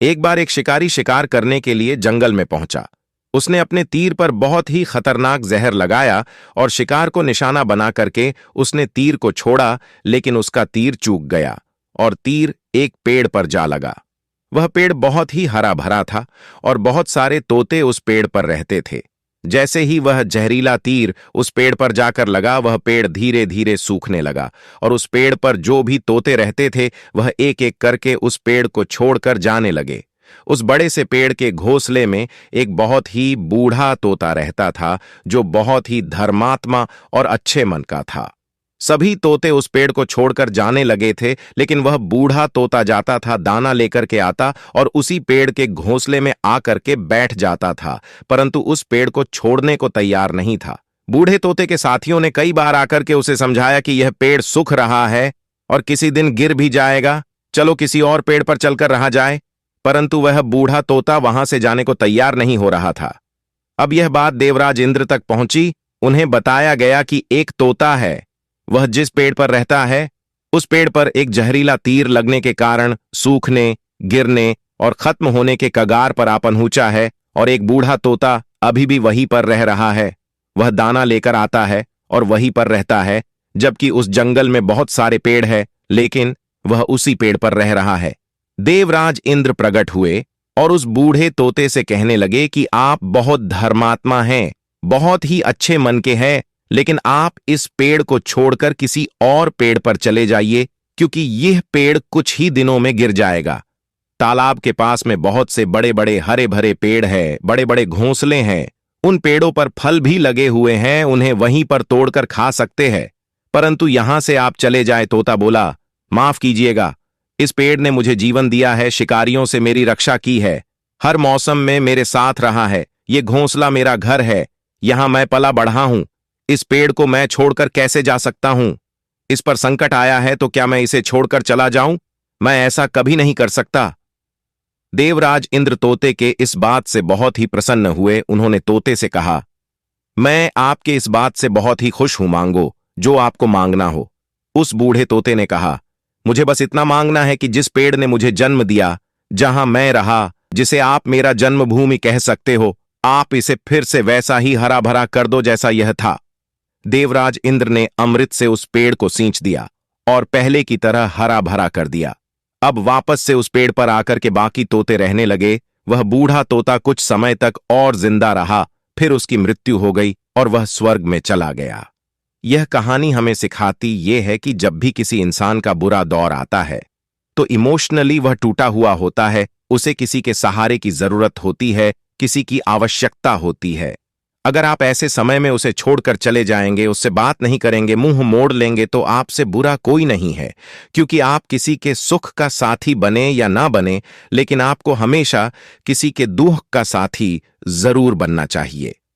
एक बार एक शिकारी शिकार करने के लिए जंगल में पहुंचा। उसने अपने तीर पर बहुत ही खतरनाक जहर लगाया और शिकार को निशाना बना करके उसने तीर को छोड़ा, लेकिन उसका तीर चूक गया और तीर एक पेड़ पर जा लगा। वह पेड़ बहुत ही हरा भरा था और बहुत सारे तोते उस पेड़ पर रहते थे। जैसे ही वह जहरीला तीर उस पेड़ पर जाकर लगा, वह पेड़ धीरे धीरे सूखने लगा और उस पेड़ पर जो भी तोते रहते थे वह एक एक करके उस पेड़ को छोड़कर जाने लगे। उस बड़े से पेड़ के घोंसले में एक बहुत ही बूढ़ा तोता रहता था, जो बहुत ही धर्मात्मा और अच्छे मन का था। सभी तोते उस पेड़ को छोड़कर जाने लगे थे, लेकिन वह बूढ़ा तोता जाता था, दाना लेकर के आता और उसी पेड़ के घोंसले में आकर के बैठ जाता था, परंतु उस पेड़ को छोड़ने को तैयार नहीं था। बूढ़े तोते के साथियों ने कई बार आकर के उसे समझाया कि यह पेड़ सूख रहा है और किसी दिन गिर भी जाएगा, चलो किसी और पेड़ पर चलकर रहा जाए, परंतु वह बूढ़ा तोता वहां से जाने को तैयार नहीं हो रहा था। अब यह बात देवराज इंद्र तक पहुंची। उन्हें बताया गया कि एक तोता है, वह जिस पेड़ पर रहता है उस पेड़ पर एक जहरीला तीर लगने के कारण सूखने, गिरने और खत्म होने के कगार पर आ पहुंचा है, और एक बूढ़ा तोता अभी भी वहीं पर रह रहा है। वह दाना लेकर आता है और वहीं पर रहता है, जबकि उस जंगल में बहुत सारे पेड़ हैं, लेकिन वह उसी पेड़ पर रह रहा है। देवराज इंद्र प्रकट हुए और उस बूढ़े तोते से कहने लगे कि आप बहुत धर्मात्मा हैं, बहुत ही अच्छे मन के हैं, लेकिन आप इस पेड़ को छोड़कर किसी और पेड़ पर चले जाइए, क्योंकि यह पेड़ कुछ ही दिनों में गिर जाएगा। तालाब के पास में बहुत से बड़े बड़े हरे भरे पेड़ हैं, बड़े बड़े घोंसले हैं, उन पेड़ों पर फल भी लगे हुए हैं, उन्हें वहीं पर तोड़कर खा सकते हैं, परंतु यहां से आप चले जाए। तोता बोला, माफ कीजिएगा, इस पेड़ ने मुझे जीवन दिया है, शिकारियों से मेरी रक्षा की है, हर मौसम में मेरे साथ रहा है, ये घोंसला मेरा घर है, यहां मैं पला बढ़ा हूं, इस पेड़ को मैं छोड़कर कैसे जा सकता हूं? इस पर संकट आया है तो क्या मैं इसे छोड़कर चला जाऊं? मैं ऐसा कभी नहीं कर सकता। देवराज इंद्र तोते के इस बात से बहुत ही प्रसन्न हुए। उन्होंने तोते से कहा, मैं आपके इस बात से बहुत ही खुश हूं, मांगो जो आपको मांगना हो। उस बूढ़े तोते ने कहा, मुझे बस इतना मांगना है कि जिस पेड़ ने मुझे जन्म दिया, जहां मैं रहा, जिसे आप मेरा जन्मभूमि कह सकते हो, आप इसे फिर से वैसा ही हरा भरा कर दो जैसा यह था। देवराज इंद्र ने अमृत से उस पेड़ को सींच दिया और पहले की तरह हरा भरा कर दिया। अब वापस से उस पेड़ पर आकर के बाकी तोते रहने लगे। वह बूढ़ा तोता कुछ समय तक और जिंदा रहा, फिर उसकी मृत्यु हो गई और वह स्वर्ग में चला गया। यह कहानी हमें सिखाती यह है कि जब भी किसी इंसान का बुरा दौर आता है तो इमोशनली वह टूटा हुआ होता है, उसे किसी के सहारे की जरूरत होती है, किसी की आवश्यकता होती है। अगर आप ऐसे समय में उसे छोड़कर चले जाएंगे, उससे बात नहीं करेंगे, मुंह मोड़ लेंगे, तो आपसे बुरा कोई नहीं है, क्योंकि आप किसी के सुख का साथी बने या ना बने, लेकिन आपको हमेशा किसी के दुख का साथी जरूर बनना चाहिए।